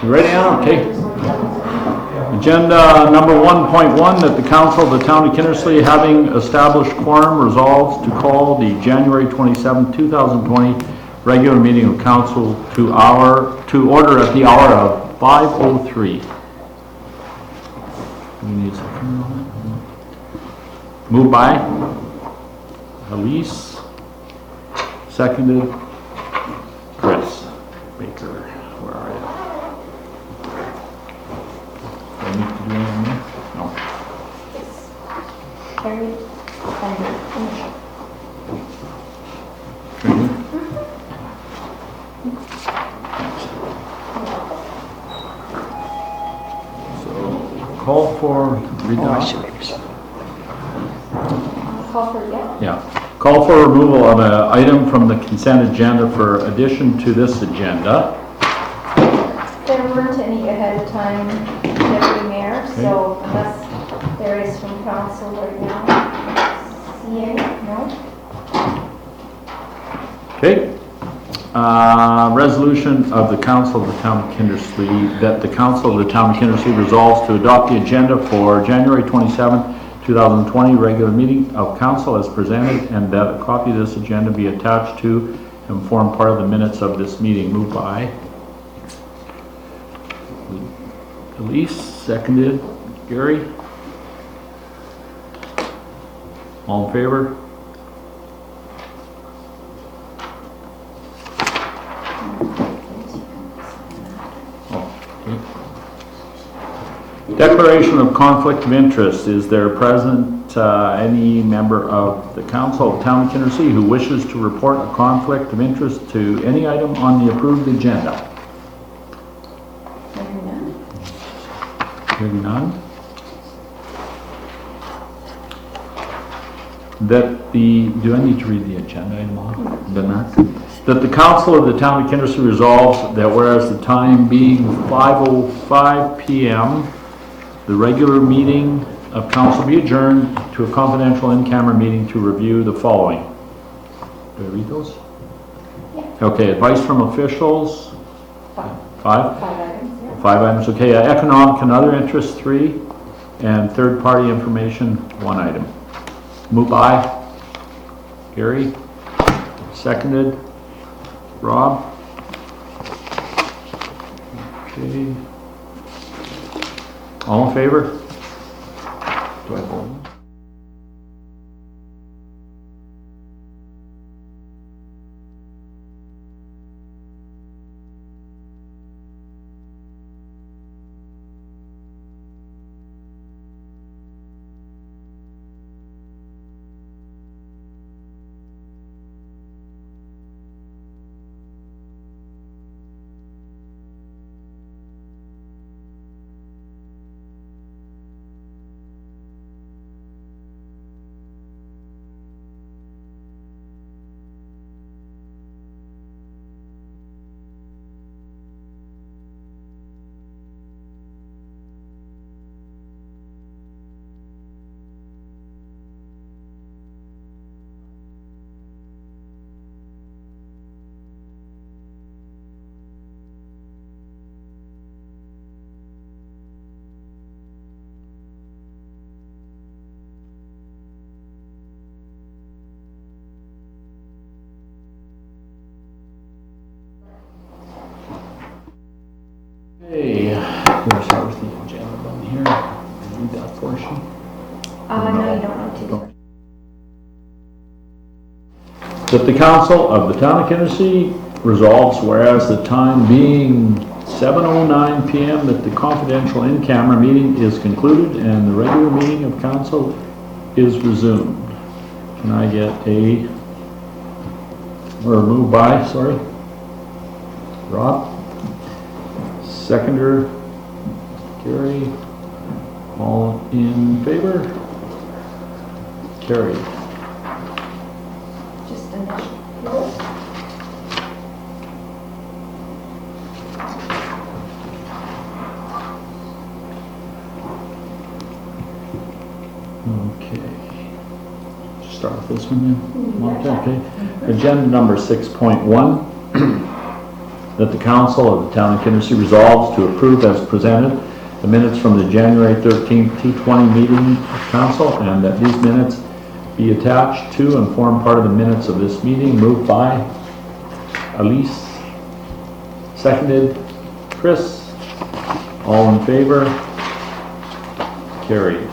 You ready, Anna? Okay. Agenda number 1.1, that the Council of the Town of Kindersley, having established quorum, resolves to call the January 27, 2020 regular meeting of Council to order at the hour of 5:03. Moved by Elise, seconded Chris Baker. Where are you? Do I need to do anything there? No. Carried and Training? So, call for, read that. call for it. Yeah. Call for removal of an item from the consent agenda for addition to this agenda. There weren't any ahead of time, Deputy Mayor, so unless there is from council right now. See any? No? Okay. Resolution of the Council of the Town of Kindersley, that the Council of the Town of Kindersley resolves to adopt the agenda for January 27th, 2020 regular meeting of council as presented, and that a copy of this agenda be attached to and form part of the minutes of this meeting. Moved by Elise, seconded Gary. All in favor? Declaration of conflict of interest. Is there present any member of the Council of Town of Kindersley who wishes to report a conflict of interest to any item on the approved agenda? Hearing none. Hearing none. That the, do I need to read the agenda item on? That the Council of the Town of Kindersley resolves that whereas the time being 5:05 p.m., the regular meeting of council be adjourned to a confidential in-camera meeting to review the following. Do I read those? Yeah. Okay, advice from officials. Five. Five? 5 items, yeah. 5 items, okay. Economic and other interests, 3. And third-party information, 1 item. Moved by Gary. Seconded Rob. Okay. All in favor? Do I vote? Okay, we'll start with the agenda down here. Read that portion. No, you don't need to. That the Council of the Town of Kindersley resolves, whereas the time being 7:09 p.m., that the confidential in-camera meeting is concluded and the regular meeting of council is resumed. Can I get a, or move by, sorry, Rob? Seconder, Gary. All in favor? Carried. Just initial. Okay. Start with this one then. Okay. Agenda number 6.1. that the council of the town of Kindersley resolves to approve as presented the minutes from the January 13th T20 meeting of council, and that these minutes be attached to and form part of the minutes of this meeting. Moved by Elise, seconded Chris. All in favor? Carried.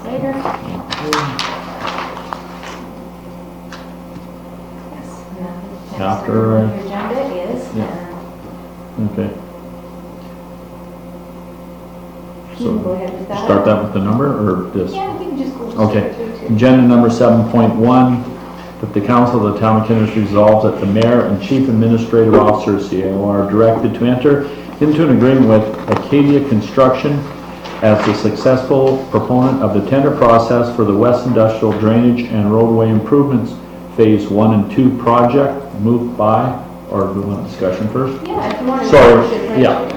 Later. Yes, and then next After, on your agenda is, yeah. Okay. you can go ahead with that. Start that with the number, or this? Yeah, you can just go Okay. straight to it. Agenda number 7.1, that the council of the town of Kindersley resolves that the mayor and chief administrative officer, CAO, are directed to enter into an agreement with Acadia Construction as the successful proponent of the tender process for the West Industrial Drainage and Roadway Improvements Phase 1 and 2 project. Moved by, or do we want discussion first? Yeah, if you want to. Sorry, yeah.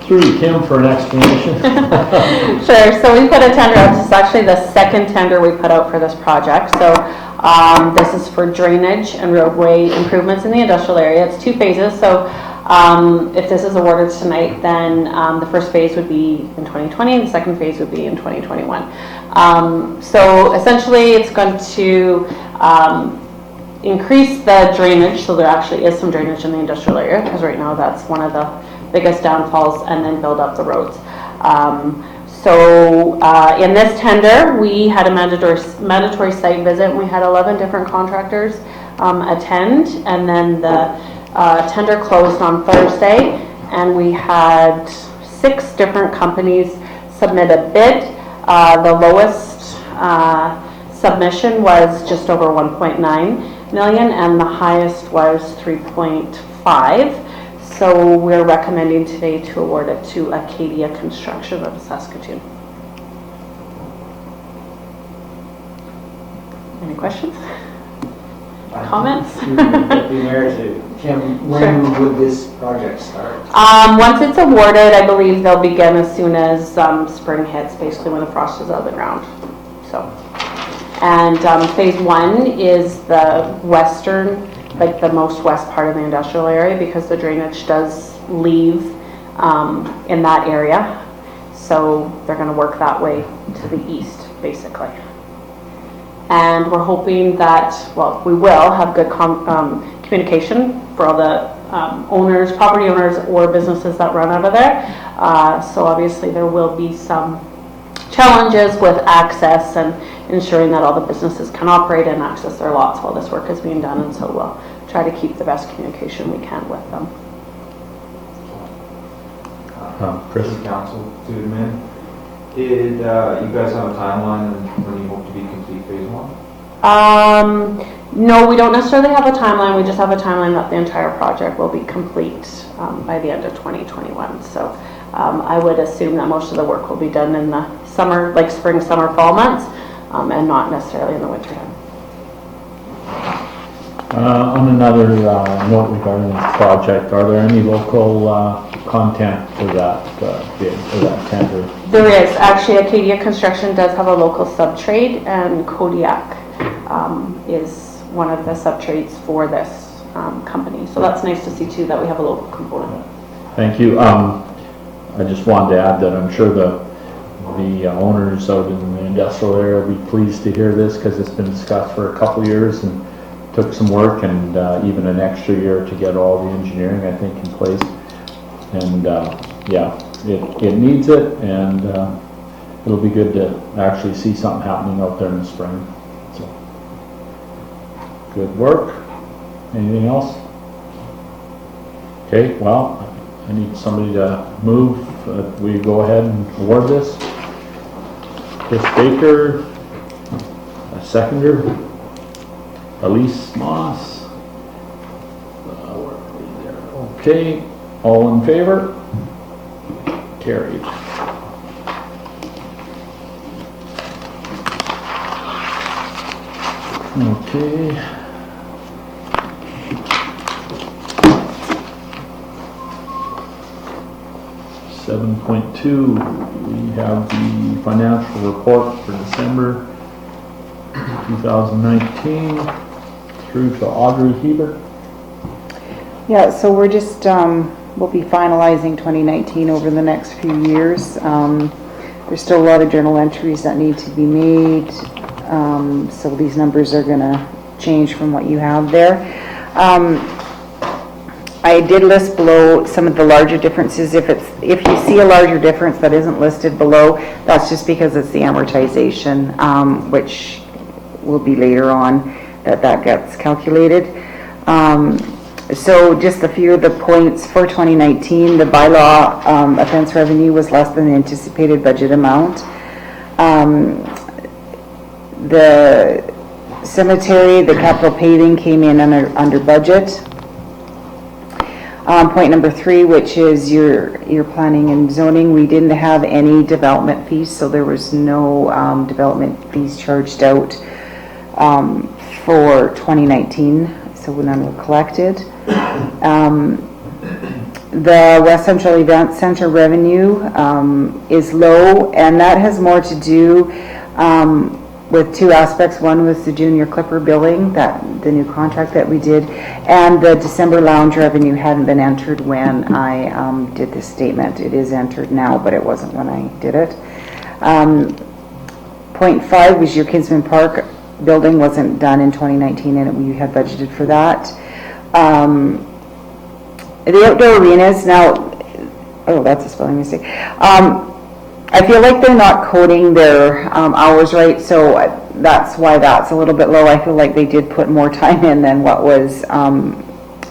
Through to Kim for an explanation. Sure, so we put a tender out. This is actually the second tender we put out for this project. So this is for drainage and roadway improvements in the industrial area. It's 2 phases. So if this is awarded tonight, then the first phase would be in 2020 and the second phase would be in 2021. So essentially it's going to increase the drainage, so there actually is some drainage in the industrial area, because right now that's one of the biggest downfalls, and then build up the roads. In this tender, we had a mandatory site visit, and we had 11 different contractors attend, and then the tender closed on Thursday, and we had 6 different companies submit a bid. The lowest submission was just over 1.9 million, and the highest was 3.5. So we're recommending today to award it to Acadia Construction of Saskatoon. Any questions? Comments? Kim, when would this project start? Once it's awarded, I believe they'll begin as soon as spring hits, basically when the frost is out of the ground. So, and phase 1 is the western, like the most west part of the industrial area, because the drainage does leave in that area. So they're going to work that way to the east, basically. And we're hoping that, well, we will have good communication for all the owners, property owners, or businesses that run out of there. So obviously there will be some challenges with access and ensuring that all the businesses can operate and access their lots while this work is being done, and so we'll try to keep the best communication we can with them. Chris? Council to admin. Did you guys have a timeline when you hope to be complete phase 1? No, we don't necessarily have a timeline. We just have a timeline that the entire project will be complete by the end of 2021. So I would assume that most of the work will be done in the summer, like spring, summer, fall months, and not necessarily in the winter time. On another note regarding this project, are there any local content to that bid, or that tender? There is. Actually, Acadia Construction does have a local sub-trade, and Kodiak is one of the sub-trades for this company. So that's nice to see too, that we have a local component. Thank you. I just wanted to add that I'm sure the owners out in the industrial area will be pleased to hear this, because it's been discussed for a couple of years and took some work, and even an extra year to get all the engineering, I think, in place. And yeah, it needs it, and it'll be good to actually see something happening out there in the spring. So, good work. Anything else? Okay, well, I need somebody to move. We go ahead and award this. Chris Baker, a seconder. Elise Moss. Okay, all in favor? Carried. Okay. (7.2), we have the financial report for December 2019. through to Audrey Hebert. Yeah, so we're just, we'll be finalizing 2019 over the next few years. There's still a lot of journal entries that need to be made, so these numbers are gonna change from what you have there. I did list below some of the larger differences. If you see a larger difference that isn't listed below, that's just because it's the amortization, which will be later on that gets calculated. So just a few of the points for 2019, the bylaw offense revenue was less than the anticipated budget amount. The cemetery, the capital paving came in under budget. Point number 3, which is your planning and zoning, we didn't have any development fees, so there was no development fees charged out for 2019, so none were collected. The West Central Event Center revenue is low, and that has more to do with 2 aspects. One was the junior clipper billing, the new contract that we did, and the December lounge revenue hadn't been entered when I did this statement. It is entered now, but it wasn't when I did it. Point 5 was your Kinsman Park building wasn't done in 2019, and we had budgeted for that. The outdoor arenas, now, oh, that's a spelling mistake. I feel like they're not coding their hours right, so that's why that's a little bit low. I feel like they did put more time in than what was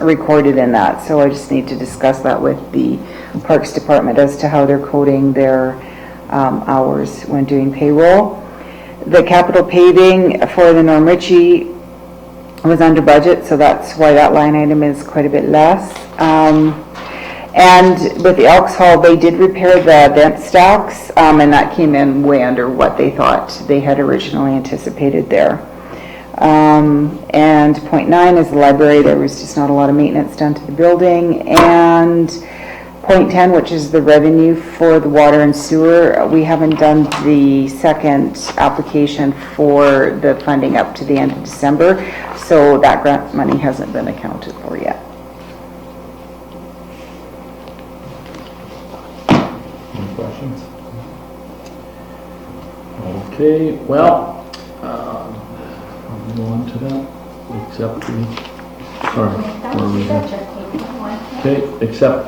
recorded in that, so I just need to discuss that with the Parks Department as to how they're coding their hours when doing payroll. The capital paving for the Norm Ritchie was under budget, so that's why that line item is quite a bit less. And with the Elks Hall, they did repair the vent stacks, and that came in way under what they thought they had originally anticipated there. And point 9 is the library. There was just not a lot of maintenance done to the building. And point 10, which is the revenue for the water and sewer, we haven't done the second application for the funding up to the end of December, so that grant money hasn't been accounted for yet. Any questions? Okay, well, we'll go on to that, except the, sorry, where are we at? Okay, sorry,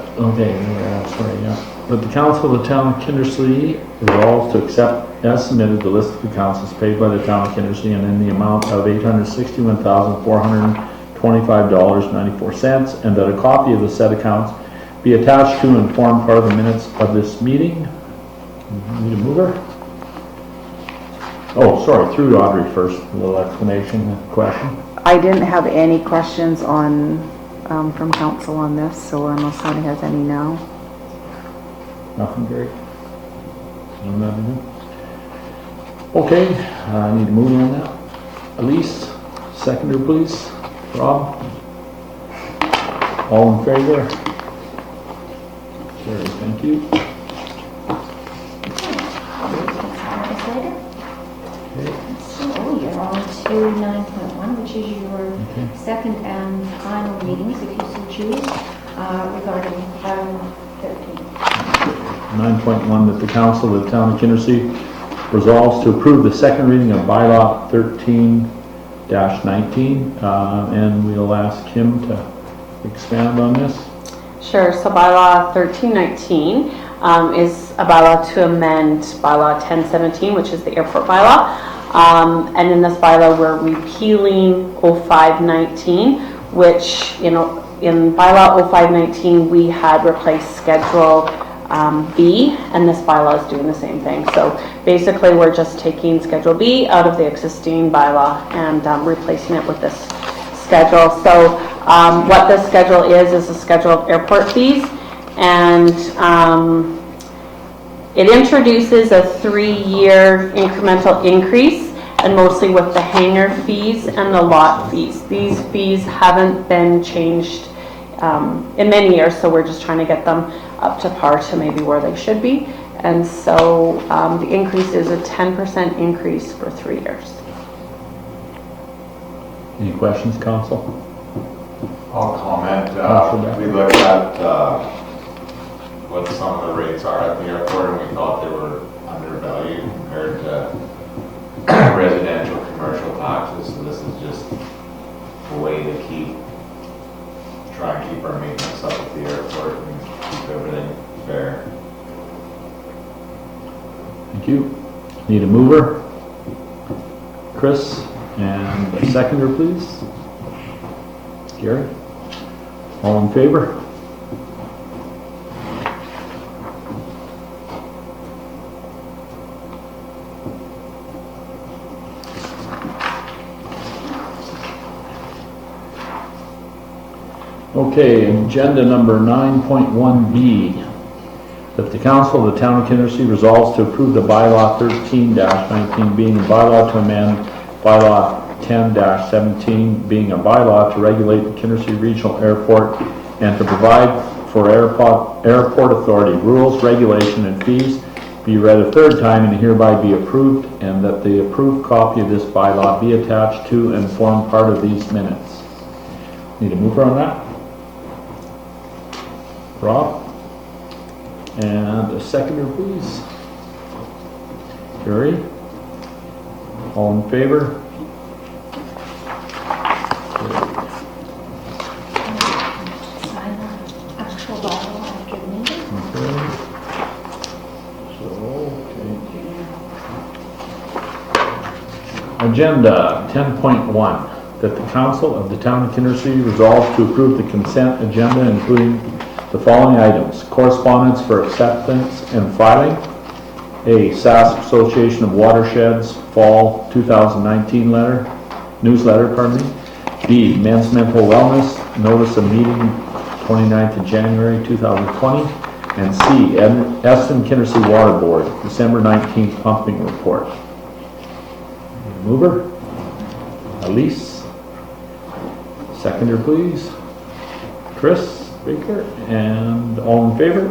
yeah. That the council of the town of Kindersley resolves to accept as submitted the list of accounts paid by the town of Kindersley and in the amount of $861,425.94, and that a copy of the said accounts be attached to and form part of the minutes of this meeting. Need a mover? Oh, sorry, through to Audrey first, a little explanation, question. I didn't have any questions on from council on this, so unless somebody has any now. Nothing, Gary? Nothing? Okay, I need to move on that. Elise, seconder please. Rob? All in favor? Carrie, thank you. So you're on to 9.1, which is your second and final readings, if you so choose, regarding bylaw 13. 9.1, that the council of the town of Kindersley resolves to approve the second reading of bylaw 13-19, and we'll ask Kim to expand on this. Sure, so bylaw 1319 is a bylaw to amend bylaw 1017, which is the airport bylaw. And in this bylaw, we're repealing 0519, which, you know, in bylaw 0519, we had replaced schedule B, and this bylaw is doing the same thing. So basically, we're just taking schedule B out of the existing bylaw and replacing it with this schedule. So what this schedule is a schedule of airport fees, and it introduces a 3-year incremental increase, and mostly with the hangar fees and the lot fees. These fees haven't been changed in many years, so we're just trying to get them up to par to maybe where they should be. And so the increase is a 10% increase for 3 years. Any questions, council? I'll comment. Sure. We looked at what some of the rates are at the airport, and we thought they were undervalued compared to residential, commercial taxes. So this is just a way to try and keep our maintenance up at the airport and keep everything fair. Thank you. Need a mover? Chris, and a seconder, please. Gary? All in favor? Okay, agenda number 9.1B. That the council of the town of Kindersley resolves to approve the bylaw 13-19 being a bylaw to amend bylaw 10-17 being a bylaw to regulate the Kindersley Regional Airport and to provide for airport authority rules, regulation, and fees be read a third time and hereby be approved, and that the approved copy of this bylaw be attached to and form part of these minutes. Need a mover on that? Rob? And a seconder, please. Gary? All in favor? Sign the actual bylaw after the meeting. Okay. So, okay. Agenda 10.1, that the council of the town of Kindersley resolves to approve the consent agenda, including the following items: correspondence for acceptance and filing, a SAS Association of Watersheds Fall 2019 newsletter, B, Men's Mental Wellness Notice of Meeting 29th of January 2020, and C, Eston Kindersley Water Board December 19th Pumping Report. Mover? Elise? Seconder, please. Chris Baker, and all in favor?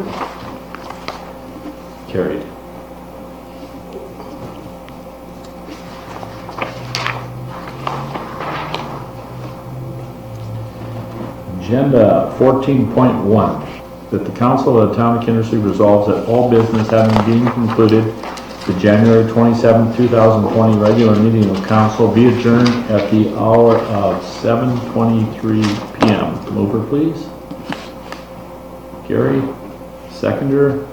Carried. Agenda 14.1, that the council of the town of Kindersley resolves that all business having been concluded, the January 27, 2020 regular meeting of council be adjourned at the hour of 7:23 p.m. Mover, please. Gary, seconder.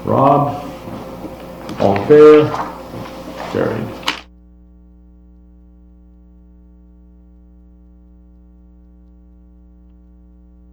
Rob, all in favor? Carried.